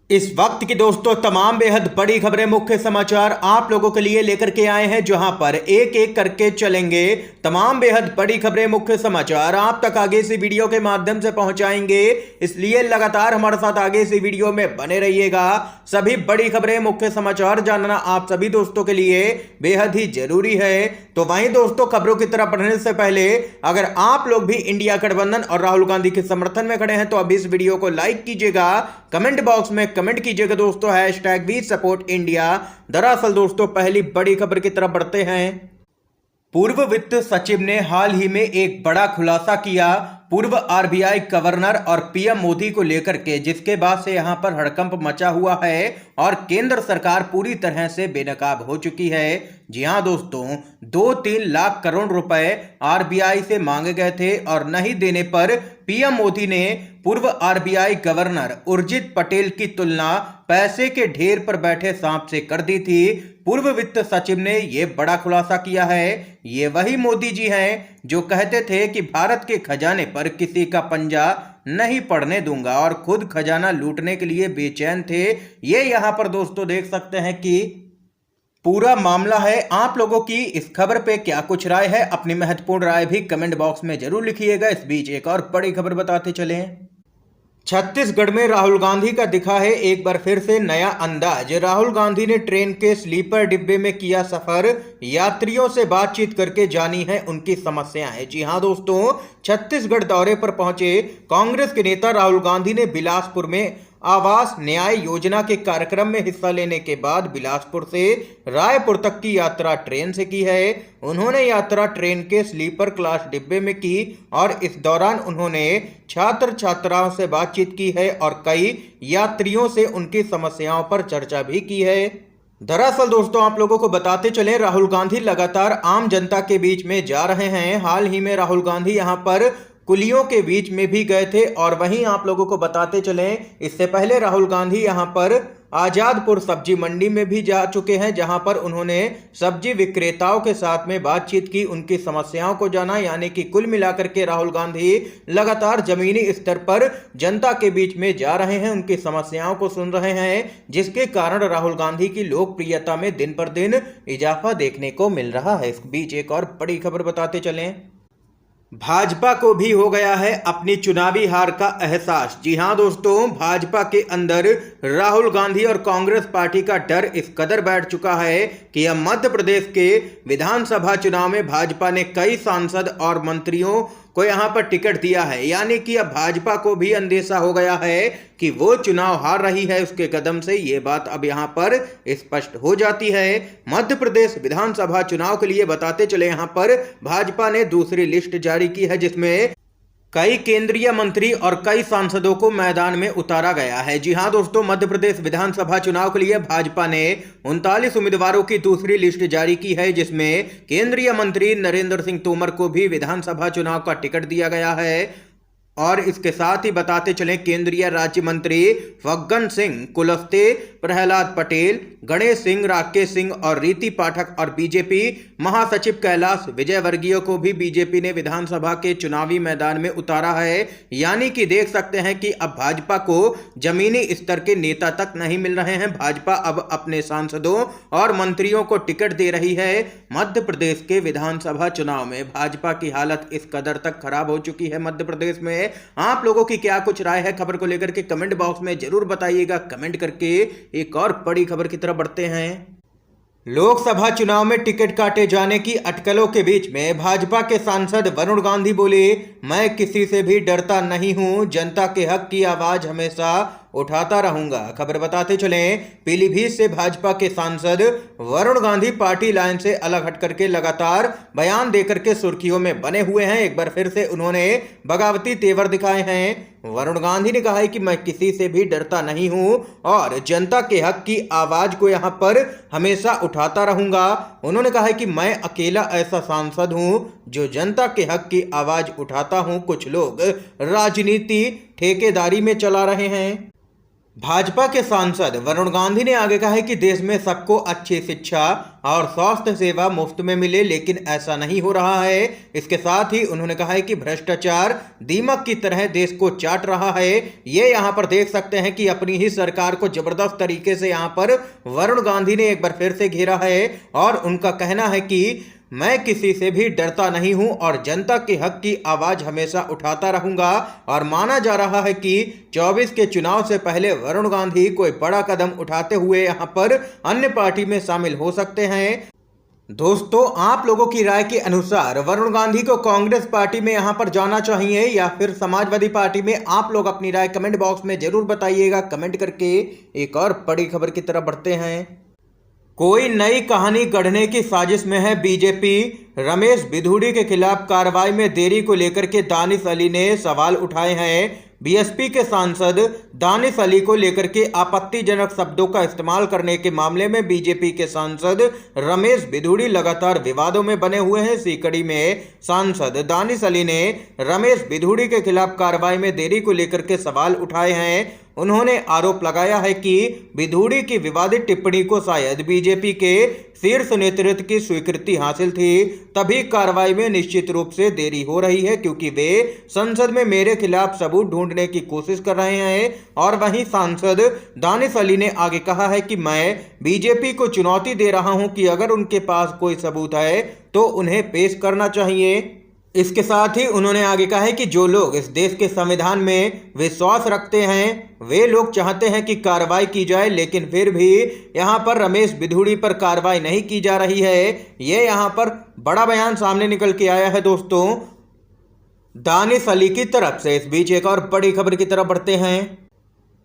इस वक्त की दोस्तों तमाम बेहद बड़ी खबरें, मुख्य समाचार आप लोगों के लिए लेकर के आए हैं, जहां पर एक एक करके चलेंगे। तमाम बेहद बड़ी खबरें, मुख्य समाचार आप तक आगे इसी वीडियो के माध्यम से पहुंचाएंगे, इसलिए लगातार हमारे साथ आगे इसी वीडियो में बने रहिएगा। सभी बड़ी खबरें, मुख्य समाचार जानना आप सभी दोस्तों के लिए बेहद ही जरूरी है। तो वहीं दोस्तों खबरों की तरफ बढ़ने से पहले अगर आप लोग भी इंडिया गठबंधन और राहुल गांधी के समर्थन में खड़े हैं तो अब इस वीडियो को लाइक कीजिएगा, कमेंट बॉक्स में कमेंट कीजिएगा दोस्तों #वी सपोर्ट इंडिया। दरअसल दोस्तों पहली बड़ी खबर की तरफ बढ़ते हैं। पूर्व वित्त सचिव ने हाल ही में एक बड़ा खुलासा किया पूर्व आरबीआई गवर्नर और पीएम मोदी को लेकर के, जिसके बाद से यहां पर हड़कंप मचा हुआ है और केंद्र सरकार पूरी तरह से बेनकाब हो चुकी है। जी हां दोस्तों, 2-3 लाख करोड़ रुपए आरबीआई से मांगे गए थे और नहीं देने पर पीएम मोदी ने पूर्व आरबीआई गवर्नर उर्जित पटेल की तुलना पैसे के ढेर पर बैठे सांप से कर दी थी। पूर्व वित्त सचिव ने यह बड़ा खुलासा किया है। ये वही मोदी जी हैं जो कहते थे कि भारत के खजाने पर किसी का पंजा नहीं पड़ने दूंगा और खुद खजाना लूटने के लिए बेचैन थे। ये यहां पर दोस्तों देख सकते हैं कि पूरा मामला है। आप लोगों की इस खबर पे क्या कुछ राय है? अपनी महत्वपूर्ण राय भी कमेंट बॉक्स में जरूर लिखिएगा। इस बीच एक और बड़ी खबर बताते चलें। छत्तीसगढ़ में राहुल गांधी का दिखा है एक बार फिर से नया अंदाज। राहुल गांधी ने ट्रेन के स्लीपर डिब्बे में किया सफर, यात्रियों से बातचीत करके जानी है उनकी समस्याएं। जी हां दोस्तों, छत्तीसगढ़ दौरे पर पहुंचे कांग्रेस के नेता राहुल गांधी ने बिलासपुर में आवास न्याय योजना के कार्यक्रम में हिस्सा लेने के बाद बिलासपुर से रायपुर तक की यात्रा ट्रेन से की है। उन्होंने यात्रा ट्रेन के स्लीपर क्लास डिब्बे में की और इस दौरान उन्होंने छात्र छात्राओं से बातचीत की है और कई यात्रियों से उनकी समस्याओं पर चर्चा भी की है। दरअसल दोस्तों आप लोगों को बताते चले, राहुल गांधी लगातार आम जनता के बीच में जा रहे हैं। हाल ही में राहुल गांधी यहां पर कुलियों के बीच में भी गए थे और वहीं आप लोगों को बताते चलें, इससे पहले राहुल गांधी यहां पर आजादपुर सब्जी मंडी में भी जा चुके हैं, जहां पर उन्होंने सब्जी विक्रेताओं के साथ में बातचीत की, उनकी समस्याओं को जाना। यानी कि कुल मिलाकर के राहुल गांधी लगातार जमीनी स्तर पर जनता के बीच में जा रहे हैं, उनकी समस्याओं को सुन रहे हैं, जिसके कारण राहुल गांधी की लोकप्रियता में दिन पर दिन इजाफा देखने को मिल रहा है। इस बीच एक और बड़ी खबर बताते चलें। भाजपा को भी हो गया है अपनी चुनावी हार का एहसास। जी हां दोस्तों, भाजपा के अंदर राहुल गांधी और कांग्रेस पार्टी का डर इस कदर बैठ चुका है कि अब मध्य प्रदेश के विधानसभा चुनाव में भाजपा ने कई सांसद और मंत्रियों को यहां पर टिकट दिया है। यानी कि अब भाजपा को भी अंदेशा हो गया है कि वो चुनाव हार रही है उसके कदम से। ये बात अब यहां पर स्पष्ट हो जाती है। मध्य प्रदेश विधानसभा चुनाव के लिए बताते चले, यहां पर भाजपा ने दूसरी लिस्ट जारी की है, जिसमें कई केंद्रीय मंत्री और कई सांसदों को मैदान में उतारा गया है। जी हां दोस्तों, मध्य प्रदेश विधानसभा चुनाव के लिए भाजपा ने 39 उम्मीदवारों की दूसरी लिस्ट जारी की है, जिसमें केंद्रीय मंत्री नरेंद्र सिंह तोमर को भी विधानसभा चुनाव का टिकट दिया गया है। और इसके साथ ही बताते चलें, केंद्रीय राज्य मंत्री फग्गन सिंह कुलस्ते, प्रहलाद पटेल, गणेश सिंह, राकेश सिंह और रीति पाठक और बीजेपी महासचिव कैलाश विजयवर्गीय को भी बीजेपी ने विधानसभा के चुनावी मैदान में उतारा है। यानी कि देख सकते हैं कि अब भाजपा को जमीनी स्तर के नेता तक नहीं मिल रहे हैं। भाजपा अब अपने सांसदों और मंत्रियों को टिकट दे रही है। मध्य प्रदेश के विधानसभा चुनाव में भाजपा की हालत इस कदर तक खराब हो चुकी है मध्य प्रदेश में। आप लोगों की क्या कुछ राय है खबर को लेकर के कमेंट बॉक्स में जरूर बताइएगा। कमेंट करके एक और बड़ी खबर की तरफ बढ़ते हैं। लोकसभा चुनाव में टिकट काटे जाने की अटकलों के बीच में भाजपा के सांसद वरुण गांधी बोले, मैं किसी से भी डरता नहीं हूं, जनता के हक की आवाज हमेशा उठाता रहूंगा। खबर बताते चलें, पीलीभीत से भाजपा के सांसद वरुण गांधी पार्टी लाइन से अलग हट करके लगातार बयान देकर के सुर्खियों में बने हुए हैं। एक बार फिर से उन्होंने बगावती तेवर दिखाए हैं। वरुण गांधी ने कहा है कि मैं किसी से भी डरता नहीं हूं और जनता के हक की आवाज को यहां पर हमेशा उठाता रहूंगा। उन्होंने कहा है कि मैं अकेला ऐसा सांसद हूं जो जनता के हक की आवाज उठाता हूं। कुछ लोग राजनीति ठेकेदारी में चला रहे हैं। भाजपा के सांसद वरुण गांधी ने आगे कहा है कि देश में सबको अच्छी शिक्षा और स्वास्थ्य सेवा मुफ्त में मिले, लेकिन ऐसा नहीं हो रहा है। इसके साथ ही उन्होंने कहा है कि भ्रष्टाचार दीमक की तरह देश को चाट रहा है। ये यहाँ पर देख सकते हैं कि अपनी ही सरकार को जबरदस्त तरीके से यहाँ पर वरुण गांधी ने एक बार फिर से घेरा है और उनका कहना है कि मैं किसी से भी डरता नहीं हूं और जनता के हक की आवाज हमेशा उठाता रहूंगा। और माना जा रहा है कि 24 के चुनाव से पहले वरुण गांधी कोई बड़ा कदम उठाते हुए यहां पर अन्य पार्टी में शामिल हो सकते हैं। दोस्तों, आप लोगों की राय के अनुसार वरुण गांधी को कांग्रेस पार्टी में यहां पर जाना चाहिए या फिर समाजवादी पार्टी में? आप लोग अपनी राय कमेंट बॉक्स में जरूर बताइएगा कमेंट करके। एक और बड़ी खबर की तरफ बढ़ते हैं। कोई नई कहानी गढ़ने की साजिश में है बीजेपी। रमेश बिधूड़ी के खिलाफ कार्रवाई में देरी को लेकर के दानिश अली ने सवाल उठाए हैं। बीएसपी के सांसद दानिश अली को लेकर के आपत्तिजनक शब्दों का इस्तेमाल करने के मामले में बीजेपी के सांसद रमेश बिधूड़ी लगातार विवादों में बने हुए हैं। इसी कड़ी में सांसद दानिश अली ने रमेश बिधूड़ी के खिलाफ कार्रवाई में देरी को लेकर के सवाल उठाए हैं। उन्होंने आरोप लगाया है कि बिधूड़ी की विवादित टिप्पणी को शायद बीजेपी के शीर्ष नेतृत्व की स्वीकृति हासिल थी, तभी कार्रवाई में निश्चित रूप से देरी हो रही है क्योंकि वे संसद में मेरे खिलाफ सबूत ढूंढने की कोशिश कर रहे हैं। और वहीं सांसद दानिश अली ने आगे कहा है कि मैं बीजेपी को चुनौती दे रहा हूं कि अगर उनके पास कोई सबूत है तो उन्हें पेश करना चाहिए। इसके साथ ही उन्होंने आगे कहा है कि जो लोग इस देश के संविधान में विश्वास रखते हैं वे लोग चाहते हैं कि कार्रवाई की जाए, लेकिन फिर भी यहां पर रमेश बिधूड़ी पर कार्रवाई नहीं की जा रही है। ये यहां पर बड़ा बयान सामने निकल के आया है दोस्तों दानिश अली की तरफ से। इस बीच एक और बड़ी खबर की तरफ बढ़ते हैं।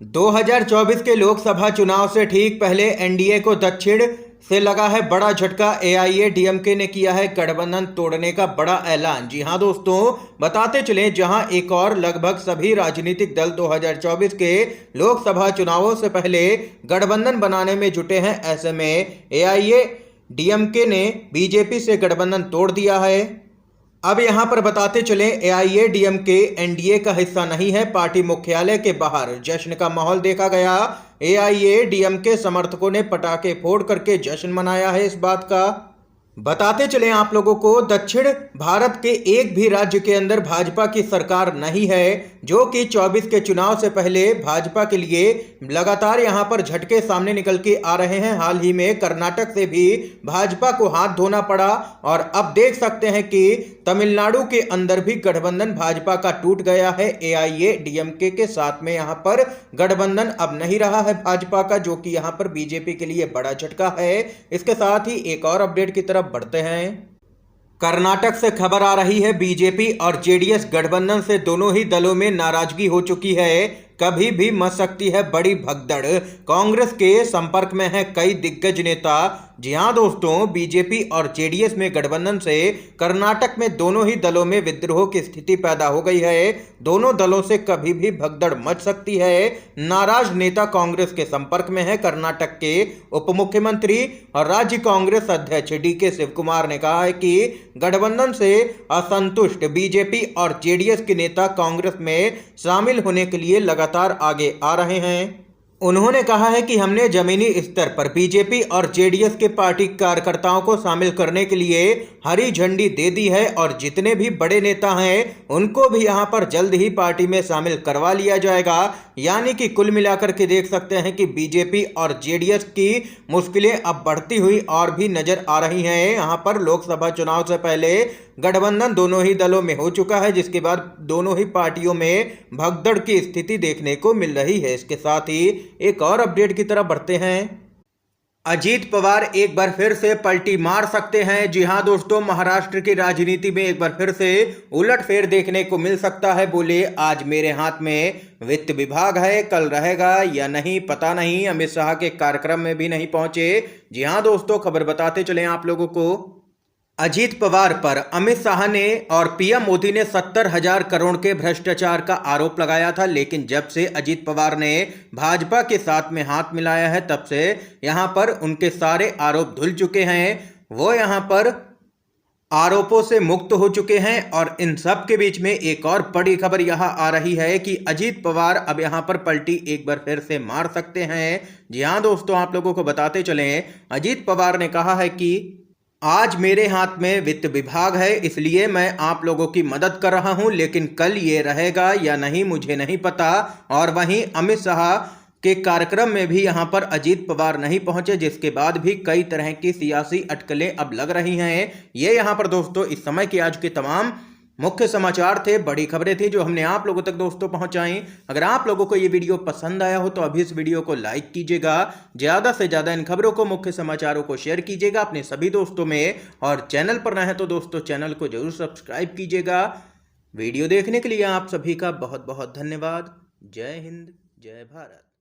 2024 के लोकसभा चुनाव से ठीक पहले एनडीए को दक्षिण से लगा है बड़ा झटका। एआईएडीएमके ने किया है गठबंधन तोड़ने का बड़ा ऐलान। जी हां दोस्तों, बताते चलें जहां एक और लगभग सभी राजनीतिक दल 2024 के लोकसभा चुनावों से पहले गठबंधन बनाने में जुटे हैं, ऐसे में एआईएडीएमके ने बीजेपी से गठबंधन तोड़ दिया है। अब यहां पर बताते चलें एआईएडीएमके एनडीए का हिस्सा नहीं है। पार्टी मुख्यालय के बाहर जश्न का माहौल देखा गया। एआईएडीएमके समर्थकों ने पटाखे फोड़ करके जश्न मनाया है इस बात का। बताते चलें आप लोगों को, दक्षिण भारत के एक भी राज्य के अंदर भाजपा की सरकार नहीं है, जो कि 24 के चुनाव से पहले भाजपा के लिए लगातार यहां पर झटके सामने निकल के आ रहे हैं। हाल ही में कर्नाटक से भी भाजपा को हाथ धोना पड़ा और अब देख सकते हैं कि तमिलनाडु के अंदर भी गठबंधन भाजपा का टूट गया है। एआईएडीएमके के साथ में यहां पर गठबंधन अब नहीं रहा है भाजपा का, जो कि यहां पर बीजेपी के लिए बड़ा झटका है। इसके साथ ही एक और अपडेट की तरफ बढ़ते हैं। कर्नाटक से खबर आ रही है बीजेपी और जेडीएस गठबंधन से दोनों ही दलों में नाराजगी हो चुकी है। कभी भी मच सकती है बड़ी भगदड़। कांग्रेस के संपर्क में है कई दिग्गज नेता। जी हां दोस्तों, बीजेपी और जेडीएस में गठबंधन से कर्नाटक में दोनों ही दलों में विद्रोह की स्थिति पैदा हो गई है। दोनों दलों से कभी भी भगदड़ मच सकती है। नाराज नेता कांग्रेस के संपर्क में है। कर्नाटक के उप मुख्यमंत्री और राज्य कांग्रेस अध्यक्ष डीके शिव कुमार ने कहा है कि गठबंधन से असंतुष्ट बीजेपी और जेडीएस के नेता कांग्रेस में शामिल होने के लिए लगातार आगे आ रहे हैं। उन्होंने कहा है कि हमने जमीनी स्तर पर बीजेपी और जेडीएस के पार्टी कार्यकर्ताओं को शामिल करने के लिए हरी झंडी दे दी है और जितने भी बड़े नेता हैं उनको भी यहां पर जल्द ही पार्टी में शामिल करवा लिया जाएगा। यानी कि कुल मिलाकर के देख सकते हैं कि बीजेपी और जेडीएस की मुश्किलें अब बढ़ती हुई और भी नजर आ रही हैं। यहां पर लोकसभा चुनाव से पहले गठबंधन दोनों ही दलों में हो चुका है, जिसके बाद दोनों ही पार्टियों में भगदड़ की स्थिति देखने को मिल रही है। इसके साथ ही एक और अपडेट की तरफ बढ़ते हैं। अजीत पवार एक बार फिर से पलटी मार सकते हैं। जी हां दोस्तों, महाराष्ट्र की राजनीति में एक बार फिर से उलटफेर देखने को मिल सकता है। बोले आज मेरे हाथ में वित्त विभाग है, कल रहेगा या नहीं पता नहीं। अमित शाह के कार्यक्रम में भी नहीं पहुंचे। जी हां दोस्तों, खबर बताते चले आप लोगों को। अजीत पवार पर अमित शाह ने और पीएम मोदी ने 70,000 करोड़ के भ्रष्टाचार का आरोप लगाया था, लेकिन जब से अजीत पवार ने भाजपा के साथ में हाथ मिलाया है तब से यहां पर उनके सारे आरोप धुल चुके हैं। वो यहां पर आरोपों से मुक्त हो चुके हैं। और इन सब के बीच में एक और बड़ी खबर यहां आ रही है कि अजीत पवार अब यहां पर पलटी एक बार फिर से मार सकते हैं। जी हां दोस्तों, आप लोगों को बताते चलें, अजीत पवार ने कहा है कि आज मेरे हाथ में वित्त विभाग है, इसलिए मैं आप लोगों की मदद कर रहा हूं, लेकिन कल ये रहेगा या नहीं मुझे नहीं पता। और वहीं अमित शाह के कार्यक्रम में भी यहां पर अजीत पवार नहीं पहुंचे, जिसके बाद भी कई तरह की सियासी अटकलें अब लग रही हैं। ये यहां पर दोस्तों इस समय के आज के तमाम मुख्य समाचार थे, बड़ी खबरें थी जो हमने आप लोगों तक दोस्तों पहुंचाई। अगर आप लोगों को ये वीडियो पसंद आया हो तो अभी इस वीडियो को लाइक कीजिएगा, ज्यादा से ज्यादा इन खबरों को, मुख्य समाचारों को शेयर कीजिएगा अपने सभी दोस्तों में, और चैनल पर नए हैं तो दोस्तों चैनल को जरूर सब्सक्राइब कीजिएगा। वीडियो देखने के लिए आप सभी का बहुत बहुत धन्यवाद। जय हिंद, जय भारत।